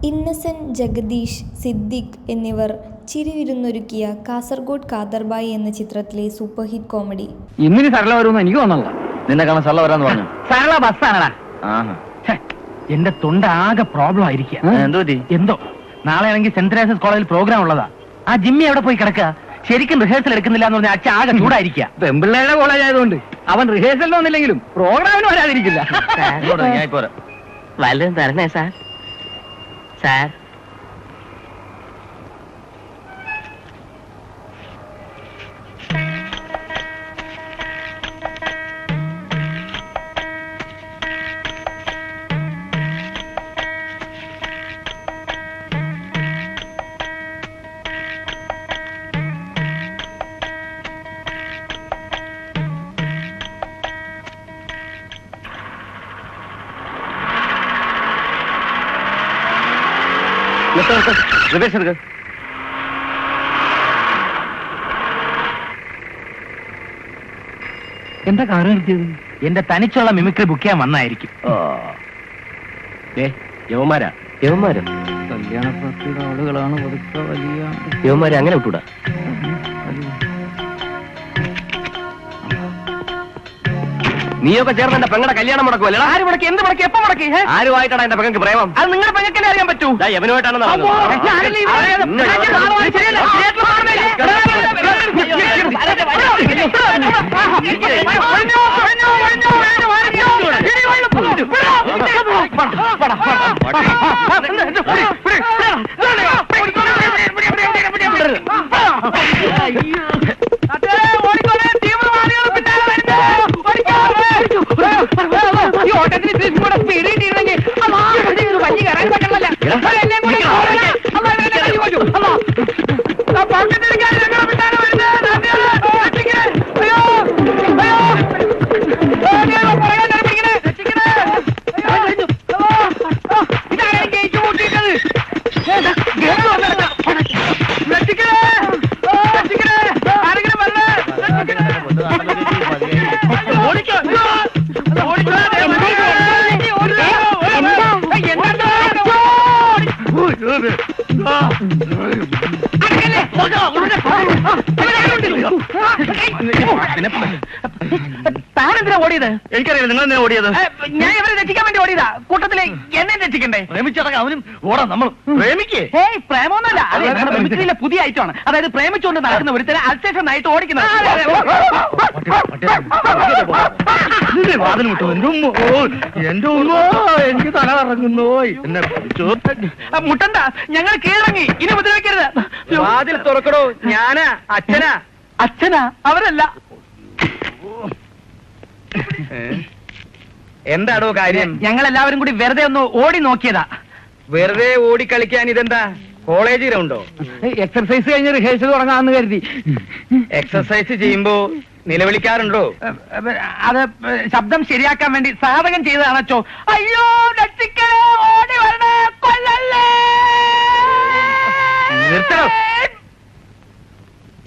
ഇന്നസെന്റ്, ജഗദീഷ്, സിദ്ദിഖ് എന്നിവർ ചിരിവിരുന്നൊരുക്കിയ കാസർഗോഡ് കാദർബായി എന്ന ചിത്രത്തിലെ സൂപ്പർ ഹിറ്റ് കോമഡി. ഇന്നിനി സരള വരുമെന്ന് എനിക്ക് തോന്നല്ല. നിന്നെ കാണാൻ സരള വരാന്ന് പറഞ്ഞു. സരള ബസ്സാണടാ. എന്റെ തൊണ്ട ആകെ പ്രോബ്ലം ആയിരിക്കും. എന്തോ നാളെ ആണെങ്കിൽ സെന്റ് തെരേസസ് കോളേജിൽ പ്രോഗ്രാം ഉള്ളതാ. ആ ജിമ്മി എവിടെ പോയി കിടക്കുക? ശരിക്കും റിഹേഴ്സൽ എടുക്കുന്നില്ല എന്ന് പറഞ്ഞാൽ അച്ഛൻ ആകെ ചൂടായിരിക്കുക. പെമ്പിള്ളേരുടെ കോളേജ് ആയതുകൊണ്ട് അവൻ റിഹേഴ്സലിന് വന്നില്ലെങ്കിലും പ്രോഗ്രാമിന് വരാതിരിക്കില്ല. വല്ലതും തരണേ സാർ. സാർ എന്താ കാറ് നിർത്തിയത്? എന്റെ തനിച്ചുള്ള മിമിക്രി ബുക്ക് ചെയ്യാൻ വന്നായിരിക്കും. യവന്മാരാ യവന്മാരും കല്യാണ പാർട്ടിയുടെ ആളുകളാണ്. യവന്മാരെ അങ്ങനെ വിട്ടൂടാ. നീയൊക്കെ ചേർന്ന് എന്റെ പെങ്ങളുടെ കല്യാണം മുടക്കുമല്ലോ. ആര് മുടക്കി? എന്ത് മുടക്കി? എപ്പോ മുടക്കി? ആരുമായിട്ടാണ് എന്റെ പെങ്ങൾക്ക് പ്രേമം? അത് നിങ്ങളുടെ പെങ്ങൾക്കല്ലേ അറിയാൻ പറ്റൂ. യവനുമായിട്ടാണ്. താനെന്തിനാ ഓടിയത്? എനിക്കറിയില്ല നിങ്ങൾ എന്തിനാ ഓടിയത്. ഞാൻ ഇവരെ രക്ഷിക്കാൻ വേണ്ടി ഓടിയതാ. കൂട്ടത്തിലെ എന്നെ രക്ഷിക്കണ്ടേ? പ്രേമിച്ചടക്കം അവനും ഓടാ. നമ്മൾ പ്രേമിക്കേ? ഏയ് പ്രേമൊന്നുമല്ല. മിമിക്രിയിലെ പുതിയ ഐറ്റമാണ്. അതായത് പ്രേമിച്ചുകൊണ്ട് നടക്കുന്ന ഒരുത്തരെ അൽസേഷൻ ആയിട്ട് ഓടിക്കുന്നത്. എന്റെ എനിക്ക് തല കറങ്ങുന്നു. എന്നെ മുട്ടണ്ട, ഞങ്ങൾ കീഴടങ്ങി. ഇനി ഉപദ്രവിക്കരുത്. വാതിൽ തുറക്കടോ. ഞാനാ അച്ഛനാ. അച്ഛനാ? അവരല്ല. എന്താടോ കാര്യം? ഞങ്ങൾ എല്ലാവരും കൂടി വെറുതെ ഒന്ന് ഓടി നോക്കിയതാ. വെറുതെ ഓടിക്കളിക്കാൻ ഇതെന്താ കോളേജ് ഗ്രൗണ്ടോ? എക്സർസൈസ് കഴിഞ്ഞ് റിഹേഴ്സൽ തുടങ്ങാമെന്ന് കരുതി. എക്സർസൈസ് ചെയ്യുമ്പോ നിലവിളിക്കാറുണ്ടോ? അത് ശബ്ദം ശരിയാക്കാൻ വേണ്ടി സാധകം ചെയ്തതാണോ? അയ്യോ രക്ഷിക്കണേ, ഓടി വരണേ, കൊല്ലല്ലേ. നിർത്തണോ.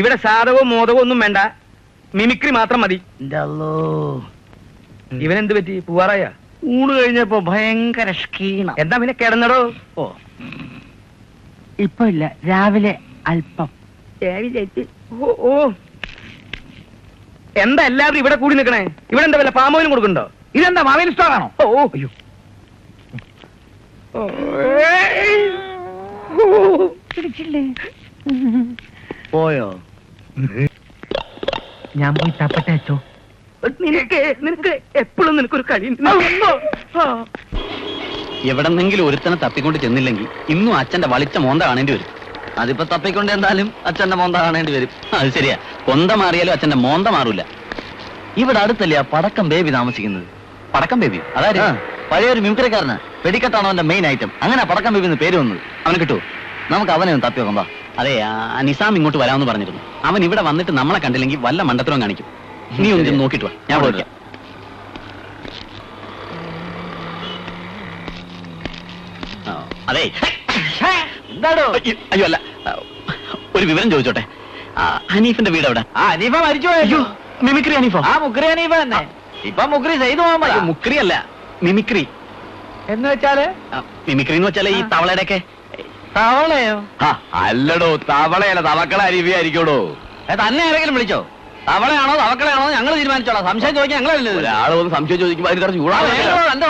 ഇവിടെ സാധകവും മോദകവും ഒന്നും വേണ്ട, മിമിക്രി മാത്രം മതി. ഇവനെന്ത് പറ്റി? പൂവാറായ? ഊണ് കഴിഞ്ഞപ്പോ ഭയങ്കര ക്ഷീണം. എന്താ പിന്നെ കിടന്നടോ? ഓ ഇപ്പൊ ഇല്ല, രാവിലെ അല്പം. ഓ എന്താ എല്ലാവരും ഇവിടെ കൂടി നിൽക്കണേ? ഇവിടെ എന്താ വല്ല പാമോയിലും കൊടുക്കണ്ടോ? ഇതെന്താ മാവേലി സ്റ്റോർ ആണോ? ഓ അയ്യോ പോയോ? ഞാൻ പോയി തപ്പട്ടെ അച്ചോ. നിനക്ക് എപ്പോഴും നിനക്കൊരു കളി. എവിടെന്നെങ്കിലും ഒരുത്തനെ തപ്പിക്കൊണ്ട് ചെന്നില്ലെങ്കിൽ ഇന്നും അച്ഛന്റെ വളിച്ച മോന്ത കാണേണ്ടി വരും. അതിപ്പോ തപ്പിക്കൊണ്ട് എന്തായാലും അച്ഛന്റെ മോന്ത കാണേണ്ടി വരും. അത് ശരിയാ, കൊന്ത മാറിയാലും അച്ഛന്റെ മോന്ത മാറൂല. ഇവിടെ അടുത്തല്ലേ ആ പടക്കം ബേബി താമസിക്കുന്നത്? പടക്കം ബേബി അതായത് പഴയൊരു മിമിക്രിക്കാരനാ. വെടിക്കെട്ടാണോ അവന്റെ മെയിൻ ഐറ്റം. അങ്ങനെ പടക്കം ബേബി എന്ന് പേര് വന്നത്. അവന് കിട്ടുമോ? നമുക്ക് അവനെ ഒന്ന് തപ്പി നോക്കാം. അതെ, നിസാം ഇങ്ങോട്ട് വരാമെന്ന് പറഞ്ഞിരുന്നു. അവൻ ഇവിടെ വന്നിട്ട് നമ്മളെ കണ്ടില്ലെങ്കിൽ വല്ല മണ്ടത്തരവും കാണിക്കും. നീ ഒന്ന് നോക്കിട്ട് വാ, ഞാൻ വിളിക്കാം. അതെ അയ്യോ അല്ല, ഒരു വിവരം ചോദിച്ചോട്ടെ. ഹനീഫിന്റെ വീട് എവിടെ? ഹനീഫ മരിച്ചുപോയോ? മിമിക്രി ഹനീഫ? മുക്രി ഹനീഫ തന്നെ. ഇപ്പൊ മുക്രി ചെയ്തു പോകാൻ. മുക്രി അല്ല, മിമിക്രി. എന്ന് വെച്ചാല് മിമിക്രി എന്ന് വെച്ചാല് ഈ തവളയുടെ ഒക്കെ തവളയോ? അല്ലടോ, തവളയല്ല, തവക്കള അരുവിയായിരിക്കോടോ. തന്നെ ആരെങ്കിലും വിളിച്ചോ? തവളയാണോ തവക്കളയാണോ ഞങ്ങൾ തീരുമാനിച്ചോളാം. സംശയം ചോദിക്കാൻ ഞങ്ങളല്ലേ. ഒരാള് വന്ന് സംശയം ചോദിക്കുമ്പോ അതിന് കുറച്ച് ചൂടാവുന്നു. എന്തോ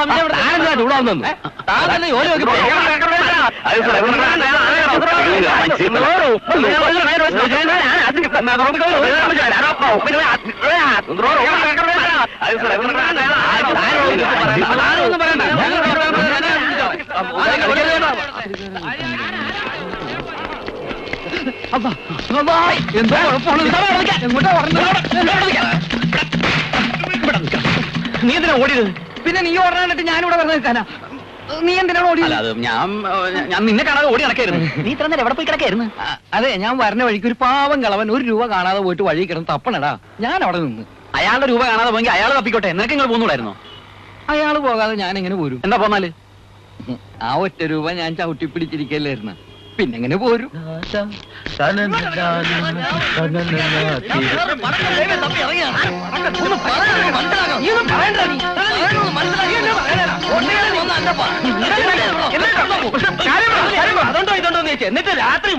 നീ എന്തിനാ ഓടിയത്? പിന്നെ നീ ഓടാനിട്ട് ഞാനിവിടെ വെറുതെ നിൽക്കാനാ? നീ എന്തിനാണ് ഓടിയത്? അത് ഞാൻ നിന്നെ കാണാതെ ഓടി നടക്കായിരുന്നു. നീ ഇത്ര നേരം എവിടെ പോയി കിടക്കായിരുന്നു? അതെ, ഞാൻ വരുന്ന വഴിക്ക് ഒരു പാവം കളവൻ 1 രൂപ കാണാതെ പോയിട്ട് വഴി കിടന്ന് തപ്പണടാ. ഞാൻ അവിടെ നിന്ന്. അയാളുടെ രൂപ കാണാതെ പോയെങ്കിൽ അയാൾ തപ്പിക്കോട്ടെ. നിനക്ക് നിങ്ങൾ പോന്നൂടായിരുന്നോ? അയാള് പോകാതെ ഞാൻ എങ്ങനെ പോരും? എന്താ പോന്നാല്? ആ 1 രൂപ ഞാൻ ചവിട്ടി പിടിച്ചിരിക്കല്ലായിരുന്നു. പിന്നെങ്ങനെ പോരും? എന്നിട്ട് രാത്രി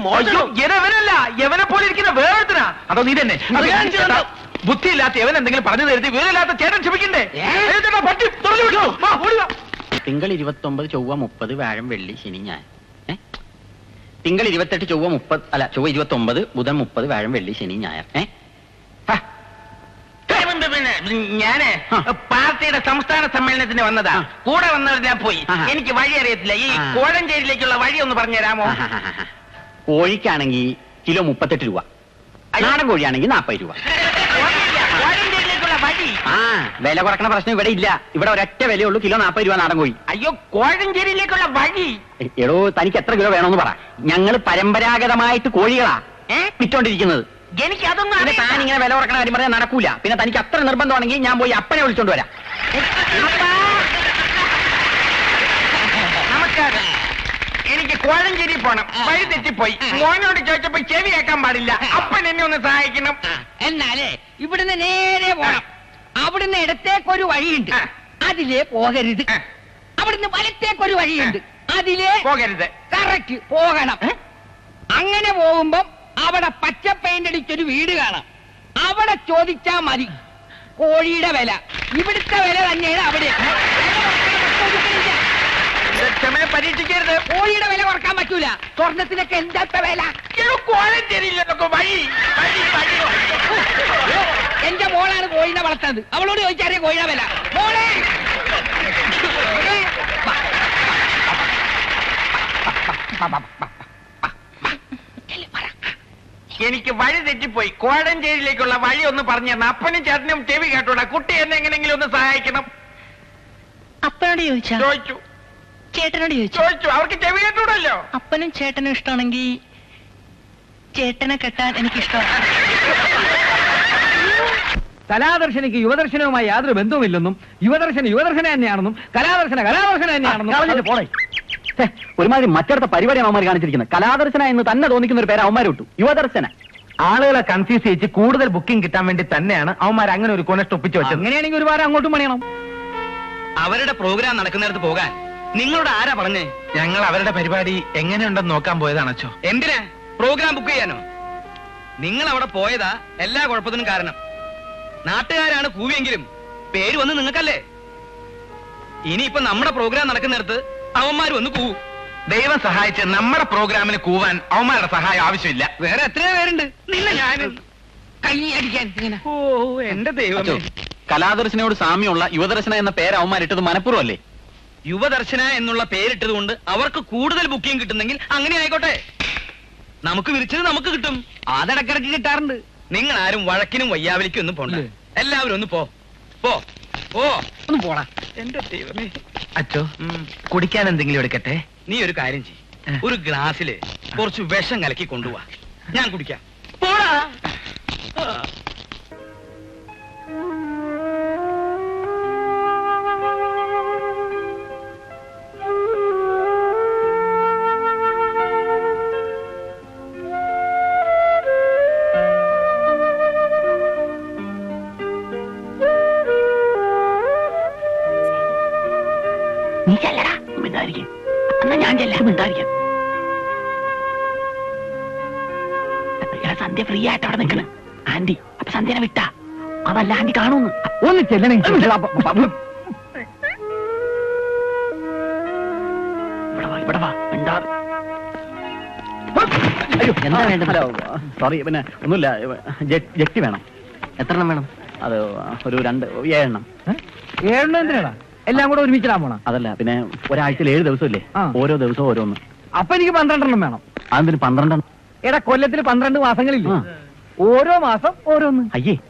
യവനല്ല, യവനെ പോലെ ഇരിക്കുന്ന വേറൊരുത്തനാ. അതോ നീ തന്നെ? ബുദ്ധിയില്ലാത്ത യവൻ എന്തെങ്കിലും പറഞ്ഞു തരുത്തി വീരല്ലാത്ത ചേട്ടൻ ക്ഷമിക്കണ്ടേ? തിങ്കൾ 29, ചൊവ്വ 30, വ്യാഴം വെള്ളി ശനി ഞായർ. തിങ്കൾ 28, ചൊവ്വ 30, അല്ല ചൊവ്വ 29, ബുധൻ 30, വ്യാഴം വെള്ളി ശനി ഞായർ. ഞാന് പാർട്ടിയുടെ സംസ്ഥാന സമ്മേളനത്തിന് വന്നതാ. കൂടെ വന്നവർ ഞാൻ പോയി. എനിക്ക് വഴി അറിയത്തില്ല. ഈ കോഴഞ്ചേരിയിലേക്കുള്ള വഴി ഒന്ന് പറഞ്ഞുതരാമോ? കോഴിക്കാണെങ്കിൽ കിലോ 38 രൂപ, നാടൻ കോഴിയാണെങ്കിൽ 40 രൂപ. കോഴഞ്ചേരിയിലേക്കുള്ള വഴി? വില കുറക്കണ പ്രശ്നം ഇവിടെ ഇല്ല. ഇവിടെ ഒരൊറ്റ വിലയുള്ളൂ, കിലോ 40 രൂപ നാടൻ കോഴി. അയ്യോ, കോഴഞ്ചേരിയിലേക്കുള്ള വഴി? എടോ, തനിക്ക് എത്ര കിലോ വേണമെന്ന് പറ. ഞങ്ങൾ പരമ്പരാഗതമായിട്ട് കോഴികളാ വിറ്റോണ്ടിരിക്കുന്നത്. എനിക്ക് അതൊന്നും പിന്നെ താൻ ഇങ്ങനെ വില കുറക്കണ കാര്യം പറഞ്ഞാൽ നടക്കൂല. പിന്നെ തനിക്ക് അത്ര നിർബന്ധമാണെങ്കിൽ ഞാൻ പോയി അപ്പനെ വിളിച്ചോണ്ട് വരാം. നമസ്കാരം. എനിക്ക് കോഴഞ്ചേരി പോണം. വഴി തെറ്റിപ്പോയി. മോനോട് ചോദിച്ചപ്പോ ചെവി കേൾക്കാൻ പാടില്ല. അപ്പൻ എന്നെ ഒന്ന് സഹായിക്കണം. എന്നാലേ ഇവിടുന്ന് നേരെ പോണം. അവിടുന്ന് ഇടത്തേക്കൊരു വഴിയുണ്ട്, അതിലേ പോകരുത്. അവിടുന്ന് വലത്തേക്കൊരു വഴിയുണ്ട്, അതിലേ പോകരുത്. കറക്റ്റ് പോകണം. അങ്ങനെ പോകുമ്പം അവിടെ പച്ച പെയിന്റ് അടിച്ചൊരു വീട് കാണാം. അവിടെ ചോദിച്ചാ മതി കോഴിയുടെ വില. ഇവിടുത്തെ വില തന്നെയാണ് അവിടെ. ക്ഷമയെ പരീക്ഷിക്കരുത്. കോഴിയുടെ വില കുറക്കാൻ പറ്റൂല. സ്വർണത്തിനൊക്കെ എന്താ വില? കോഴഞ്ചേരിയിലൊക്കെ വഴി വഴി വഴി. എന്റെ മോളാണ് കോഴിനെ വളർത്തുന്നത്. അവളോട് ചോദിച്ചറിയാം കോഴിയുടെ വില. മോളെ എനിക്ക് വഴി തെറ്റിപ്പോയി. കോഴഞ്ചേരിയിലേക്കുള്ള വഴി ഒന്ന് പറഞ്ഞു തരണം. അപ്പനും ചേട്ടനും ചെവി കേട്ടോടാ. കുട്ടി എന്നെ എങ്ങനെങ്കിലും ഒന്ന് സഹായിക്കണം. അപ്പനോട് ചോദിച്ചാ? ചോദിച്ചു. ചേട്ടനോട് ചോദിച്ചു? ചോദിച്ചു. അവർക്ക് ചെവി കേട്ടൂടല്ലോ. അപ്പനും ചേട്ടനും ഇഷ്ടമാണെങ്കിൽ ചേട്ടനെ കെട്ടാൻ എനിക്കിഷ്ടമാണ്. കലാദർശനിക്ക് യുവദർശനവുമായി യാതൊരു ബന്ധവുമില്ലെന്നും യുവദർശന തന്നെയാണെന്നും കലാദർശന തന്നെയാണെന്നും പോണേ. ഒരുമാതിരി മറ്റടുത്ത പരിപാടിയാണ് അവന്മാർ കാണിച്ചിരിക്കുന്നത്. കലാദർശന എന്ന് തന്നെ തോന്നിക്കുന്ന ഒരു പേര് അവന്മാർ വിട്ടു, യുവദർശന. ആളുകളെ കൺഫ്യൂസ് ചെയ്യിച്ച് കൂടുതൽ ബുക്കിംഗ് കിട്ടാൻ വേണ്ടി തന്നെയാണ് അവന്മാർ അങ്ങനെ ഒരു കൊനസ്റ്റ് ഒപ്പിച്ചു വെച്ചത്. അങ്ങനെയാണെങ്കിൽ ഒരു വാരം അങ്ങോട്ടും പണിയണം. അവരുടെ പ്രോഗ്രാം നടക്കുന്നിടത്ത് പോകാൻ നിങ്ങളോട് ആരാ പറഞ്ഞേ? ഞങ്ങൾ അവരുടെ പരിപാടി എങ്ങനെയുണ്ടെന്ന് നോക്കാൻ പോയതാണോ? എന്തിനാ? പ്രോഗ്രാം ബുക്ക് ചെയ്യാനോ? നിങ്ങൾ അവിടെ പോയതാ എല്ലാ കുഴപ്പത്തിനും കാരണം. നാട്ടുകാരാണ് കൂവിയെങ്കിലും പേര് വന്ന് നിങ്ങൾക്കല്ലേ. ഇനിയിപ്പോ നമ്മുടെ പ്രോഗ്രാം നടക്കുന്നിടത്ത് അവന്മാർ വന്ന് കൂവും. ദൈവം സഹായിച്ച് നമ്മുടെ പ്രോഗ്രാമിന് കൂവാൻ അവന്മാരുടെ സഹായം ആവശ്യമില്ല. വേറെ എത്രയോ പേരുണ്ട് നിന്നെ ഞാൻ കൈ അടിക്കാൻ ഇങ്ങനെ. ഓ എന്റെ ദൈവമേ. കലാദർശനയോട് സാമ്യമുള്ള യുവദർശന എന്ന പേര് അവന്മാരിട്ടത് മനഃപൂർവ്വം അല്ലേ? യുവദർശന എന്നുള്ള പേരിട്ടത് കൊണ്ട് അവർക്ക് കൂടുതൽ ബുക്കിംഗ് കിട്ടുന്നെങ്കിൽ അങ്ങനെ ആയിക്കോട്ടെ. നമുക്ക് വിരിച്ചത് നമുക്ക് കിട്ടും. അതിടക്കിടക്ക് കിട്ടാറുണ്ട്. നിങ്ങൾ ആരും വഴക്കിനും വയ്യാവലിക്കും ഒന്നും പോണ്ട. എല്ലാവരും ഒന്ന് പോ പോ പോ. ഒന്ന് പോടാ. എന്റെ ദൈവമേ. അച്ചോ, കുടിക്കാൻ എന്തെങ്കിലും എടുക്കട്ടെ? നീ ഒരു കാര്യം ചെയ്യ്, ഒരു ഗ്ലാസ്സില് കുറച്ച് വിഷം കലക്കി കൊണ്ടുപോവാ, ഞാൻ കുടിക്കാം. പോടാ. എല്ലാവരും ഉണ്ടായിരിക്കാം. സന്ധ്യ ഫ്രീ ആയിട്ട് അവിടെ നിൽക്കണം ആന്റി. അപ്പൊ സന്ധ്യനെ വിട്ടാ അതല്ല ആന്റി കാണൂന്ന്. ഒന്ന് ചെല്ലണേ. ഇവിടെ വാ ഉണ്ടാവും. അയ്യോ എന്താ വേണ്ടത്? സോറി, പിന്നെ ഒന്നുമില്ല. ജെട്ടി വേണം. എത്ര എണ്ണം വേണം? അത് ഒരു 7 എണ്ണം. 7 എന്തിനാ എല്ലാം കൂടെ ഒരുമിച്ചിടാൻ പോണ? അതല്ല, പിന്നെ ഒരാഴ്ചയിൽ 7 ദിവസമില്ലേ, ആ. ഓരോ ദിവസവും ഓരോന്ന്. അപ്പൊ എനിക്ക് 12 എണ്ണം വേണം. അതെന്തിന് 12 എണ്ണം? എടാ, കൊല്ലത്തിൽ 12 മാസങ്ങളില്ലേ? ആ. ഓരോ മാസം ഓരോന്ന്. അയ്യേ,